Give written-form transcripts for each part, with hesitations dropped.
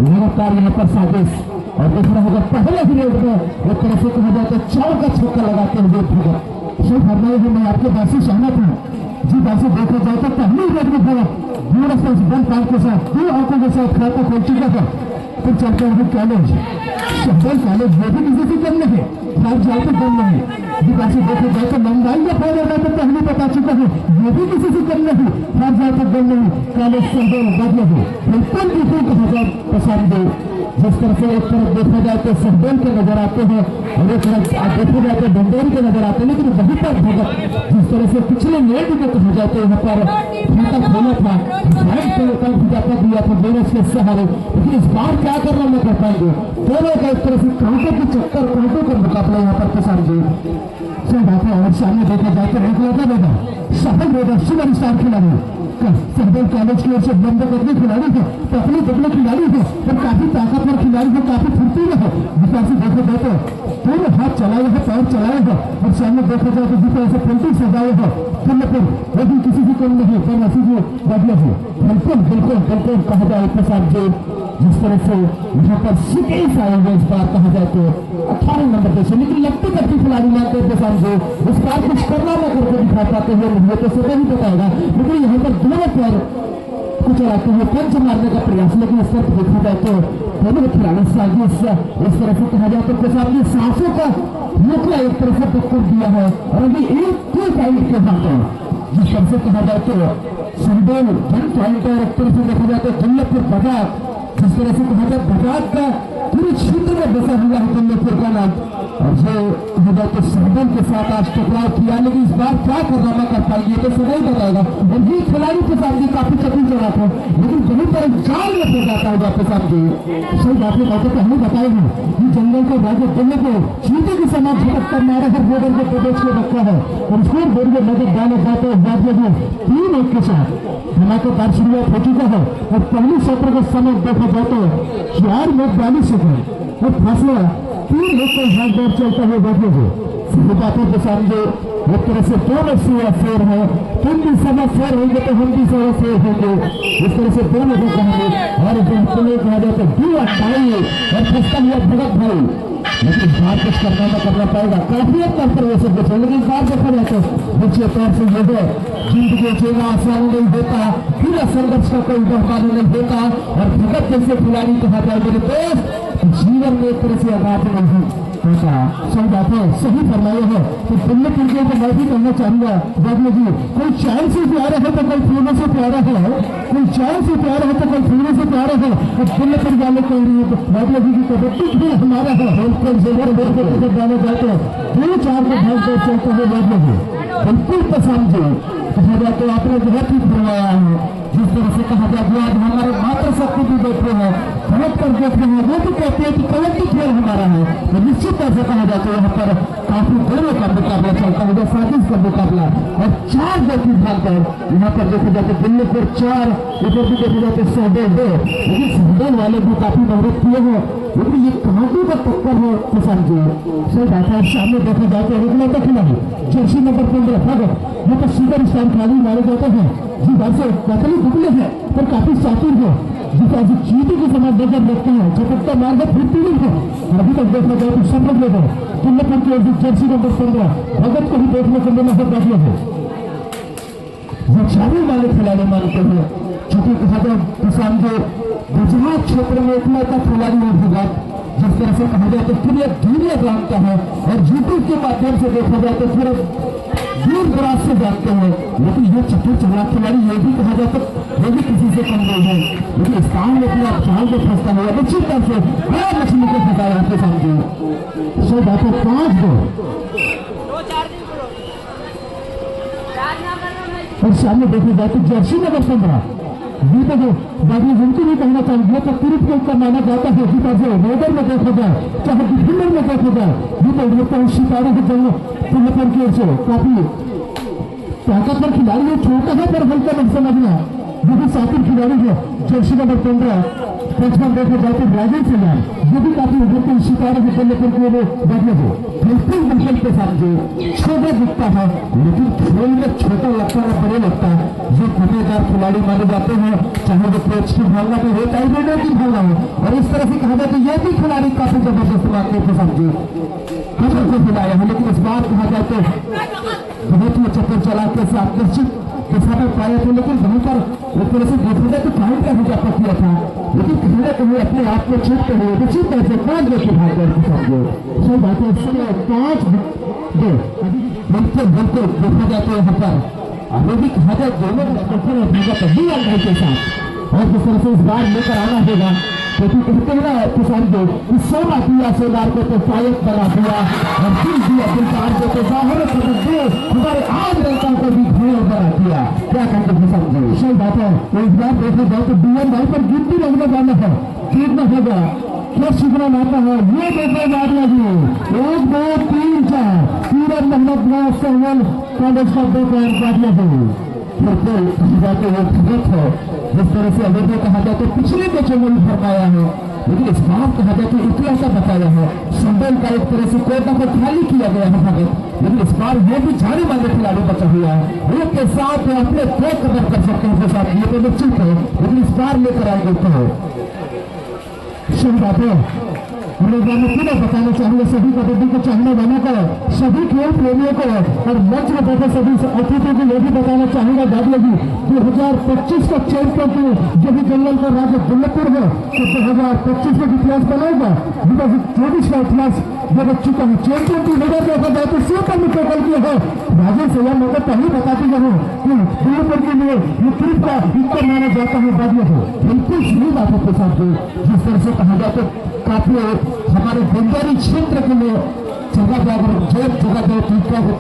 लगातार यहाँ पर साजिश और दूसरा होगा पहले ही रेड में एक तरह से कहा जाए तो 4 का छक्का लगाते हुए भगत सही फरमाए हैं। मैं आपके बात से सहमत हूँ जी। बात से देखा जाए तो पहली रेड में भगत वन पॉइंट के साथ 2 अंकों के साथ खाता खोल चुका था। फिर चलते हैं कॉलेज शहर कॉलेज वो भी किसी से कम नहीं बात जाए तो कम नहीं जी। बात से देखा जाए तो लंबाई में फोन होगा तो पहले बता चुका है वो भी किसी से कम नहीं बात जाए तो कम नहीं कॉलेज शहर बदले हो बिल्कुल बिल्कुल कहा जाए पसंद है। जिस तरह से एक तरफ देखा जाए तो सहदेव के नजर आते हैं और एक तरफ देखा जाए तो डंडोरी के नजर आते हैं। लेकिन वहीं पर भगत जिस तरह से पिछले नेट में कहा जाए तो यहाँ पर खाता खोला था जाता दिया था दोनों के सहारे। लेकिन इस बार क्या करना मैं कर पाएंगे दोनों का एक तरह से कांटों के चक्कर कांटों का मुकाबला यहाँ पर किसान जी सही बात है। और सामने देखा जाए तो एक लड़का बेटा सफल बेटा सुपर स्टार खिलाड़ी सहदेव कॉलेज की ओर से बंद करने खिलाड़ी है पतले पतले खिलाड़ी है और काफी ताकतवर खिलाड़ी है काफी फुर्तीला है। विकास देखा जाए तो पूरे हाथ चलाए हैं पैर चलाए हैं और सामने देखा जाए तो जिस तरह से पेंटिंग सजाए हैं फिर लेकिन किसी की कम नहीं पर ऐसी जो बढ़िया है बिल्कुल बिल्कुल बिल्कुल कहा जाए प्रसाद जी। जिस तरह से यहाँ पर सिकेश आए हुए इस बार कहा जाए तो 18 नंबर पे से लेकिन लगते करती खिलाड़ी लाते प्रसाद जी इस बार कुछ करना न करके दिखा पाते हुए मुझे तो सदा ही बताएगा। लेकिन यहाँ पर दोनों पर कुछ आते हुए पंच मारने का प्रयास लेकिन इस तरफ देखा जाए तो दोनों खिलाड़ी साजिश इस तरह से कहा जाए तो प्रसाद ने सांसों का मुखला एक तरह से टक्कर दिया है और अभी एक पॉइंट के हाथों जिस तरह से कहा जाए तो संदेल जन पॉइंट और एक तरह से देखा जाए तो दुल्लभपुर बजाज जिस तरह से कहा जाए बजाज का पूरे क्षेत्र में बसा हुआ है दुल्लभपुर का नाम और जो कहा जाए तो संदेल के साथ आज टकराव किया। लेकिन इस बार क्या करना कर पाएंगे तो सदा ही बताएगा। और ये खिलाड़ी के साथ भी काफी कठिन जगह था लेकिन वहीं पर जाल में फंस जाता है वापस साथ भी सही बात है। बातें पहले बताए हैं कि जंगल के राजे दिल्ली को चीते के समान झटक कर मारे हर बोर्डर के प्रदेश को रखा है और स्कोर बोर्ड में नजर डाले जाते हैं राज्य में 3-1 के साथ धमाकेदार शुरुआत हो चुका है। और पहली सत्र के समय देखा जाए तो 4 मिनट 42 सेकंड और फासला 3 मिनट का हाथ दौड़ चलता है राज्य से सीधी बातों के सामने एक तरह से दोनों फेर है तुम भी समय फेर होंगे तो हम भी समय फेर होंगे इस तरह से दोनों को कहेंगे। और कहा जाए तो 2 भाई और खस्ता हुआ भगत भाई लेकिन इस बार कुछ करना पाएगा काफी पर वैसे बचे लेकिन इस बार देखा जाए तो नीचे तौर से ये है जिंदगी जीना आसान नहीं होता पूरा संघर्ष का कोई बहकाना नहीं होता। और भगत जैसे खिलाड़ी कहा जाए मेरे दोस्त जीवन में एक तरह से आघात नहीं होता। सही बात है सही फरमाया है। तो दिल्ली पुलिस को मैं भी कहना चाहूंगा बाबू जी कोई चाय से प्यारा है तो कोई फूलों से प्यारा है कोई चाय से प्यारा है तो कोई फूलों से प्यारा है। और दिल्ली पुलिस वाले कह रही है बाबू जी की कबड्डी भी हमारा है जाने जाते 2-4 को भाग दौड़ चलते हुए बाबू जी बिल्कुल पसंद है कहा जाए तो आपने बहुत ही फरमाया है। जिस तरह से कहा जाए आज हमारे मात्र शक्ति भी देख रहे हैं बहुत पर देख रहे हैं वो भी कहते हैं कि कबड्डी खेल हमारा है। तो निश्चित तौर से कहा जाए तो यहाँ पर काफी दोनों का मुकाबला चलता है साजिश का मुकाबला और 4 गोल की भाग पर यहाँ पर देखा जाए तो दिल्ली पर 4 इधर भी देखा जाए तो सहदेव 2 लेकिन सहदेव वाले भी काफी मेहनत किए हैं लेकिन ये कांटों का टक्कर है किसान जी सही बात है। सामने देखा जाए तो रेगुलर खिलाड़ी जर्सी नंबर 15 भगत यहाँ पर सुपर स्टार खिलाड़ी मारे जाते हैं जी बात से पतले दुबले हैं पर काफी चातुर है जिसे चीटी के समान देखकर देखते हैं झपकता मार्ग फुर्ती नहीं है। अभी तक देखा जाए तो सब लोग दुल्लभपुर की जर्सी नंबर 15 भगत को ही देखने को मिला है बैठने से जो छाने वाले खिलाड़ी मानते हैं क्योंकि कहा जाए किसान जो गुजरात क्षेत्र में एकमात्र खिलाड़ी है भगत जिस तरह से कहा जाए तो पूरे दुनिया जानता है और यूट्यूब के माध्यम से देखा जाए तो पूरे दूर दराज से जानते हैं। लेकिन ये चतुर चालाक खिलाड़ी ये भी कहा जाए तो वो भी किसी से कम नहीं है लेकिन स्थान में अपने आप चाल में फंसता हुआ निश्चित तौर से बड़ा मछली को फंसाया आपके सामने सो बात है 5-2 और सामने देखी जाए तो जर्सी नंबर 15 ये तो बाकी जिनको भी कहना चाहिए तो तुरंत को इसका माना जाता है इसी तरह से रोडर में देखा जाए चाहे डिफेंडर में देखा जाए ये तो लगता है सितारे के जंग पुल्लपन की ओर से काफी ताकतवर खिलाड़ी है छोटा है पर हल्का नहीं समझना जो भी साथी खिलाड़ी है जर्सी नंबर 15 बचपन देखा जाए तो ब्राजील से यार ये भी काफी उभर के शिकार है खेलने के लिए बैठे हो बिल्कुल बिल्कुल के साथ जो छोटा दिखता है लेकिन खेल में छोटा लगता है बड़े लगता है। ये कमेदार खिलाड़ी माने जाते हैं चाहे वो कोच की भावना में हो चाहे रेडर की भावना हो। और इस तरह से कहा जाए तो ये भी खिलाड़ी काफी जबरदस्त मानते थे समझे को खिलाया है। लेकिन इस बात कहा जाए तो बहुत ही चक्कर चला के साथ निश्चित के साथ पाया था लेकिन वहां पर एक तरह से देखा जाए तो पॉइंट का हिसाब किया था लेकिन कहीं ना कहीं अपने आप को चूक कर हुए उसी तरह से 5 गो की भाग करके समझो सही बात है। इस समय 5 दो बिल्कुल बिल्कुल देखा जाए तो यहाँ पर अभी भी कहा जाए दोनों पहली अंक के साथ और किस तरह से इस बार लेकर आना होगा क्योंकि कहते हैं ना किसान जो सोना दिया सोनार को तो फायद बना दिया और दिल दिया दिलदार को तो जाहिर समझ दे हमारे आज लड़का को भी घोड़ा बना दिया। क्या कहते किसान जी सही बात है। एक बार देखा जाए तो डीएम भाई पर गिनती लगने जाना है जीतना होगा क्या सीखना लाता है ये देखो याद लगी 1 2 3 4 पूरा मोहम्मद सहवन कॉलेज का 2 पॉइंट काटने हैं जाते वो भगत है जिस तरह से अगर जो कहा जाए तो पिछले मैचों में भी फरमाया है लेकिन इस बार कहा जाए तो इतना सा बताया है संबल का एक तरह से कोटा को खाली किया गया है भगत लेकिन इस बार वो भी जाने वाले खिलाड़ी बचा हुआ है उसके साथ अपने 2 कदम कर सकते हैं उसके साथ ये तो निश्चित है लेकिन इस बार लेकर आएंगे तो सही बात है। रोजाना पुनः बताना चाहिए सभी कबड्डी को चाहने वालों को सभी खेल प्रेमियों को और मंच में बैठे सभी अतिथियों को यह भी बताना चाहूंगा दादी जी 2025 का चैंपियन जो भी जंगल का राज्य दुल्लपुर है तो 2025 में इतिहास बनाएगा 2024 का इतिहास जो बच चुका है चैंपियन की वजह देखा जाए तो 100 का मुकाबला किया है राजेश भैया मैं तो पहले बताती रहूँ कि दुल्लपुर के लिए ये ट्रिप का हिस्सा माना जाता है बादियों को बिल्कुल सही बात है साथ जिस तरह से कहा जाए तो काफी हमारे बंजारी क्षेत्र के लिए जगह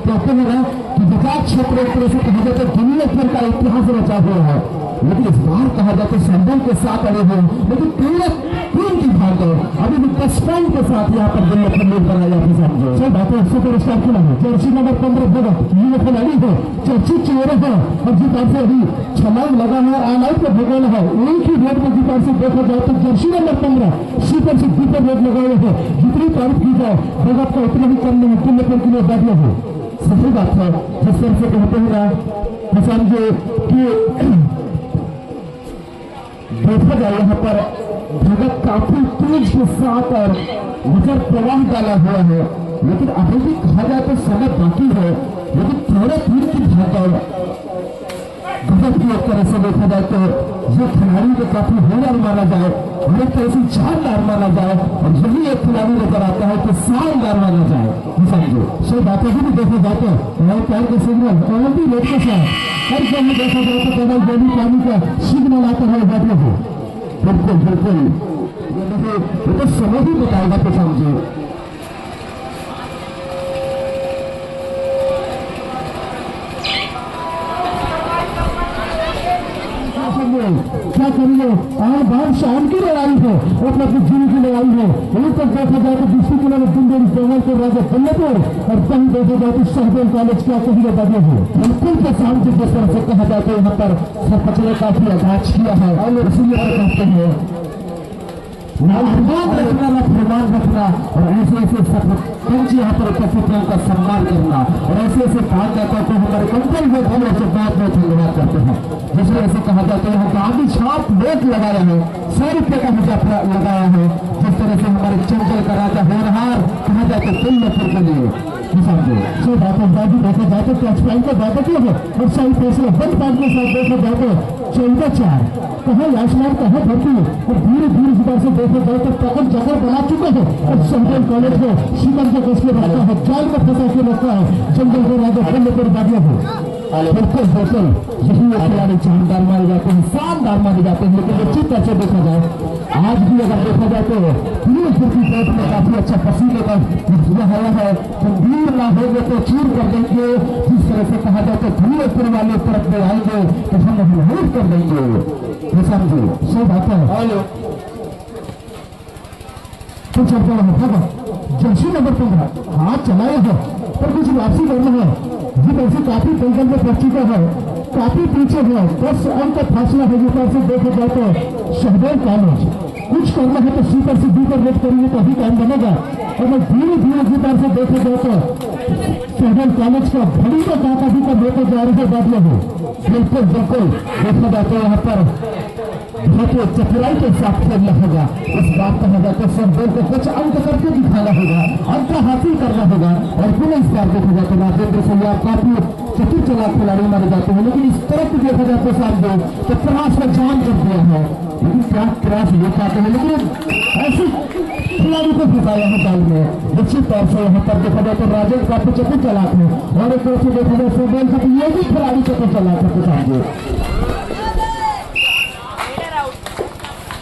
कहते हैं ना कि बजाज क्षेत्र एक तरह से कहा जाए तो दुनिया भर का इतिहास रचा हुआ है लेकिन इस बार कहा जाए तो संबल के साथ अड़े हुए लेकिन पूरा टीम की भाग अभी भी 10 पॉइंट के साथ यहाँ पर दुनिया पर लीड बनाया जाती समझो सही बात है। सुपर स्टार खिलाड़ी जर्सी नंबर 15 भगत ये खिलाड़ी है चर्चित चेहरे है और जीत से अभी छलांग लगा है ऑल आउट में भगोल है एक ही रेट में जीत से देखा जाए तो जर्सी नंबर 15 सुपर से डीपर रेट लगाए हैं जितनी तारीफ की जाए भगत का उतना ही कम नहीं दुल्लपुर के लिए बैठे हैं सही बात है। जिस तरह से कहते हैं ना किसान जी कि देखा जाए यहाँ पर भगत काफी तेज के साथ और नजर प्रवाह डाला हुआ है लेकिन अभी भी कहा जाए तो समय बाकी है लेकिन थोड़े तीन की भागदौड़ भगत की एक तरह से देखा जाए तो ये खिलाड़ी को काफी होनहार माना जाए और एक तरह से शानदार माना जाए और यही एक खिलाड़ी नजर आता है कि शानदार माना जाए समझो सही बातें भी देखा जाए तो नए पैर के सिग्नल और भी लोग के साथ हर जगह देखा जाए तो केवल गोली पानी का सिग्नल आता है बैठने को बिल्कुल बिल्कुल ये तो समय ही बताएगा तो समझो क्या करिए और बाहर शाम की लड़ाई है और मतलब जीव की लड़ाई है वहीं तक देखा जाए तो डिस्ट्रिक्ट में बुंदेली जंगल के राजा दुल्लपुर और कहीं देखा जाए तो शहदेल कॉलेज क्या कहिए बने हो बिल्कुल के सामने जिस तरह से कहा जाए तो यहाँ पर सरपंच ने काफी अगाज किया है और इसीलिए कहते हैं फरमान रखना और ऐसे ऐसे सरपंच यहाँ पर उपस्थित का सम्मान करना और ऐसे ऐसे कहा जाता है तो हमारे कंट्रोल में हम ऐसे बात में धन्यवाद करते हैं जिस तरह से कहा जाता है यहाँ गांधी छाप रेट लगाया है 100 रुपये का हिसाब लगाया है जिस तरह से हमारे चंचल का राजा होनहार कहा जाता है दुल्लपुर के लिए सो बातें बाजी देखा जाए तो कैच पॉइंट का बात की है और सही फैसला बंद बात के साथ देखा जाए तो 14-4 कहा आसमान कहा भर्ती और धीरे धीरे जिधर से देखा जाए तो पकड़ जगह बना चुके हैं और शहदेल कॉलेज में सीमन के कसके रखा है जाल में फंसा के रखा है जंगल के राजा दुल्लपुर बादियों को बिल्कुल बिल्कुल यही वो खिलाड़ी शानदार मारे जाते हैं शानदार मारे जाते हैं लेकिन निश्चित तरह से देखा जाए आज भी अगर देखा जाए तो दुल्लपुर की तरफ में काफी अच्छा पसीने का हुआ है गंभीर ना होंगे तो चूर कर देंगे जिस तरह से कहा जाए तो दुल्लपुर वाले तरफ में आएंगे तो हम मजबूर कर देंगे समझो सही बात है। कुछ जर्सी नंबर 15 हाथ चलाए हैं पर कुछ वापसी करना है जी ऐसे काफी जंगल में पहुंच चुका है काफी पीछे है 10 अंक का फासला है जिस तरह से देखा जाए तो शहदेल कॉलेज कुछ करना है तो सुपर से डी पर वेट करेंगे तो अभी टाइम बनेगा। अगर धीरे धीरे जी पर से देखा जाए तो फेडरल कॉलेज का बड़ी का दाता भी का लेकर जा रहे हैं बादलों को। बिल्कुल बिल्कुल देखा जाता है यहाँ पर बहुत ही चतुराई के साथ खेलना होगा। इस बात कहा जाता है सब दल को कुछ अंक करके दिखाना होगा, अंक हासिल करना होगा। और पुनः इस बार देखा जाता है राजेंद्र सिंह काफी चतुर चलाक खिलाड़ी माने जाते हैं, लेकिन इस तरफ देखा जाता है सामने तो प्रयास का जान कर दिया है, लेकिन क्या प्रयास ले पाते हैं। लेकिन ऐसे खिलाड़ी को फंसाया है जाल में। निश्चित तौर से यहाँ पर देखा जाए तो राजेंद्र काफी चतुर चलाक है और एक तरफ से देखा जाए सुबेल का ये भी खिलाड़ी चतुर चलाक है सामने।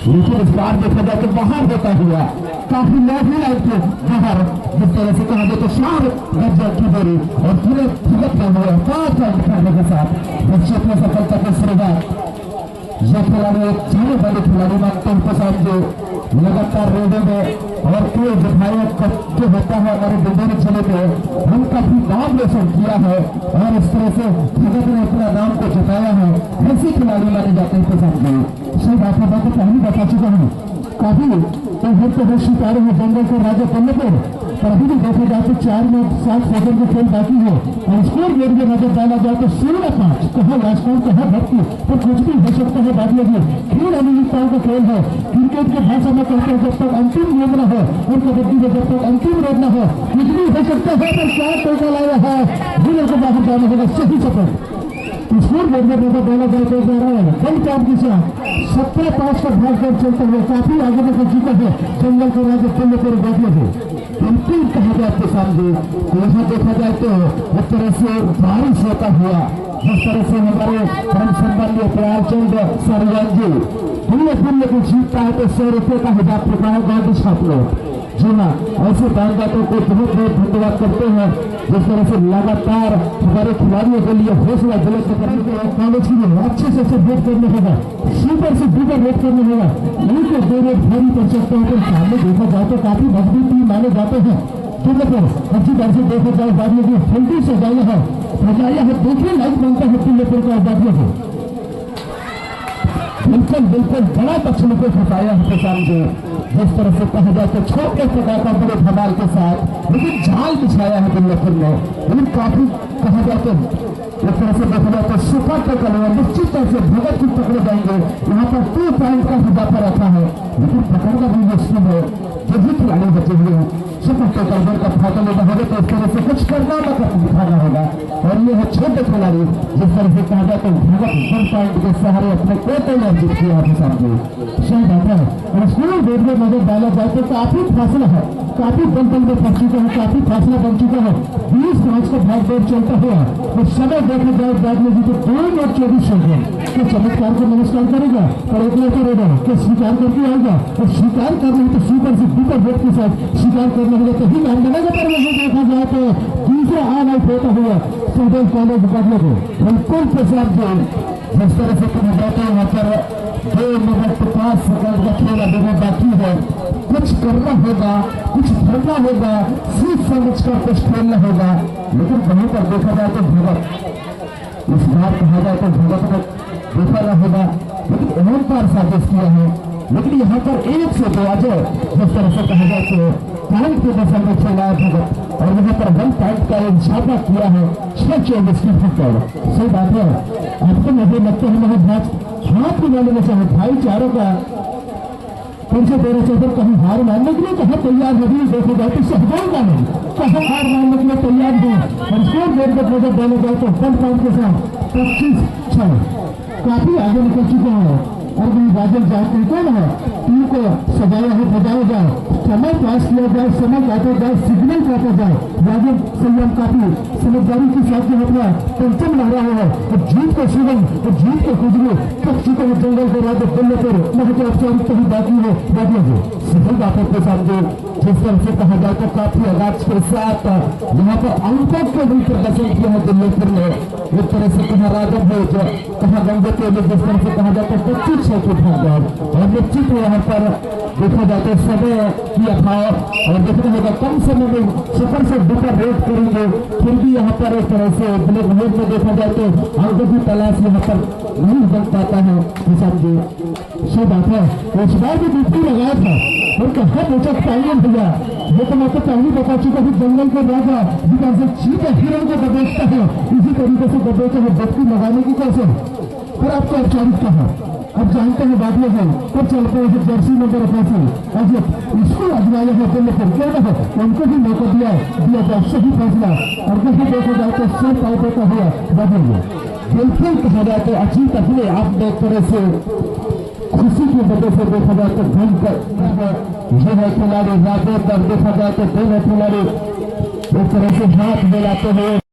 लेकिन इस बार देखा जाए तो बाहर होता हुआ काफी लंबी लाइन के बाहर जिस तरह से कहा जाए तो शार गज्जर की बोरी और पूरे भगत में हुए 5 रन करने के साथ निश्चित में सफलता की शुरुआत। यह खिलाड़ी एक जाने वाले खिलाड़ी मानते हैं प्रसाद जो लगातार रेडो में और कई विधायक जो होता है हमारे बुंदेली जिले में उनका भी नाम रोशन किया है और इस तरह से भगत ने अपना नाम को जिताया है। ऐसे खिलाड़ी माने जाते हैं प्रसाद जी। सही बात है, मैं पहले बता चुका हूँ काफी तो हर तरह शिकारे हैं जंगल के राजा बनने पर अभी भी देखा जाए तो 4 में 7 सेकंड के खेल बाकी है और स्कोर बोर्ड में नजर डाला जाए तो 16-5 कहा राजस्थान कहा भक्ति तो कुछ भी हो सकता है। बात यह खेल अनिश्चितताओं का खेल है। क्रिकेट के भाषा में कहते हैं जब तक अंतिम गेंद न हो और कबड्डी में जब तक अंतिम रेड न हो कुछ भी हो सकता है। पर क्या टोका लाया है विनर को बाहर जाना होगा सही सफल स्कोर बोर्ड में नजर डाला जाए तो बल काम के साथ 17-5 का भाग दौड़ चलते हुए काफी आगे निकल चुका है जंगल के राजा दिल्ली पर बैठे थे। अंतिम कहा जाए तो सामने यहाँ देखा जाए तो इस तरह से बारिश होता हुआ जिस तरह से हमारे परम सम्मानीय प्यारचंद सरयान जी पुण्य को जीतता है तो 100 रुपये का हिसाब प्रकार गांधी छात्रों। जी हाँ, ऐसे दानदातों को बहुत बहुत धन्यवाद करते हैं जिस तरह से लगातार हमारे खिलाड़ियों के लिए हौसला बुलंद करने के लिए कॉलेज के लिए अच्छे से वेट करने होगा, सुपर से डुपर वेट करने होगा। नहीं तो 2 रेट भारी कर सकते हैं। तो सामने देखा जाए तो काफी मजबूत टीम माने जाते हैं। अच्छी तरह से देखा जाए बादियों की फील्डिंग से जाया है देखिए लाइक बनता है टिल्लेपुर का बादियों को बिल्कुल बड़ा पक्षियों को फंसाया है किसान को जिस तरह से कहा जाए तो छोटे प्रकार का बड़े धमाल के साथ लेकिन जाल बिछाया है टिल्लेपुर में। लेकिन काफी कहा जाए तो एक तरह से देखा जाए तो सुपर तक निश्चित तौर से भगत को पकड़े जाएंगे। यहाँ पर 2 पॉइंट का इजाफा रखा है लेकिन पकड़ना भी मुश्किल है। जो भी खिलाड़ी बचे हुए हैं सुपर टोकल का फायदा लेना होगा तो इस तरह से कुछ करना दिखाना होगा। और ये है छोटे खिलाड़ी जिस तरह से कहा जाए तो भगत 1 पॉइंट के सहारे अपने कोटे में जीत किया है सामने। सही बात है और स्कूल बोर्ड में नजर डाला जाए तो काफी फासला है, काफी बल में पहुंच चुका है, काफी फासला बन चुका है। 20 मैच का भाग दौड़ चलता हुआ तो समय देखा जाए बाद में जीते 2 और 24 सेकंड तो चमत्कार को नमस्कार करेगा और एक लेकर रहेगा कि स्वीकार करके आएगा और स्वीकार करना है तो सुपर से डुपर वेट के साथ स्वीकार करना होगा तो ही काम बनेगा। पर वहां देखा जाए तो दूसरा ऑल आउट होता हुआ फेडरल कॉलेज मुकाबले को बिल्कुल प्रसाद जो जिस तरह से कहा जाता है वहां पर 2 मिनट 5 सेकंड का खेल अभी भी बाकी है। कुछ करना होगा, कुछ करना होगा, सोच समझ कर कुछ खेलना होगा। लेकिन वहीं पर देखा जाए तो भगत इस बार कहा जाए तो भगत को देखा ना होगा लेकिन अहम पर साजिश किया है। लेकिन यहाँ पर 1 से 2 अजय जिस तरह से कहा जाए तो पॉइंट के दशा में खेला है भगत और यहाँ पर 1 पॉइंट का इजाफा किया है 6-24 की फिर। सही बात है, आपको मुझे लगता है मेरे मैच हाथ में लेने चाहिए भाईचारों का उनसे देना चाहिए। कहीं हार मानने के लिए कहाँ तैयार नहीं देखा जाए तो सहयोग का नहीं कहाँ हार मानने के लिए तैयार नहीं और स्कोर बोर्ड पर नजर डाले जाए तो 1 पॉइंट के साथ 25-6 काफी आगे निकल चुके हैं। और भी बादल जाते कौन है टीम को सजाया है बजाया जाए, समय पास किया जाए, समय काटा जाए, सिग्नल काटा जाए। राजन संयम काफी समझदारी के साथ में अपना पंचम लहरा हुआ है और जीत को सुगम और जीत को खुजरू कब चुके हैं जंगल के राजा दिल्ली पर महत्व औपचारिकता ही बाकी है। बादियों को सफल बातों के साथ जिस तरह से कहा जाए तो काफी आगाज के साथ यहाँ पर अंकों को भी प्रदर्शन किया है दिल्लीपुर ने। एक तरह से कहा राजन है जो कहा गंगे के लिए जिस तरह से कहा जाए तो 25 के भाग और निश्चित यहाँ पर पर देखा जाए तो समय की अभाव और देखना होगा कम समय में सफर से बेहतर रेट करेंगे, फिर भी यहाँ पर एक तरह से ब्लैक बोर्ड में देखा जाए तो अंकों की तलाश यहाँ पर नहीं बन पाता है। किसान जी सही बात है, इस बार भी ड्यूटी लगाया था और कहा बेचा पाएंगे भैया, ये तो मैं तो पहले बता चुका हूँ, जंगल के राजा जिधर से चीता हिरण को दबोचता है इसी तरीके से दबोचा है बत्ती लगाने की कैसे। फिर आपको औपचारिक कहा अब जानते हैं बात में है कब चलते हैं जर्सी नंबर 88 आज इसको अजमाया है तो फिर क्यों ना हो उनको भी मौका दिया जाए सही फैसला और कहीं देखा जाए तो सिर फायदे का हुआ बदलेंगे बिल्कुल कहा जाए तो अजीत अपने आप में एक तरह से खुशी की वजह से देखा जाए तो घूम कर ये है खिलाड़ी राजेंद्र, देखा जाए तो दोनों खिलाड़ी एक तरह से हाथ मिलाते हुए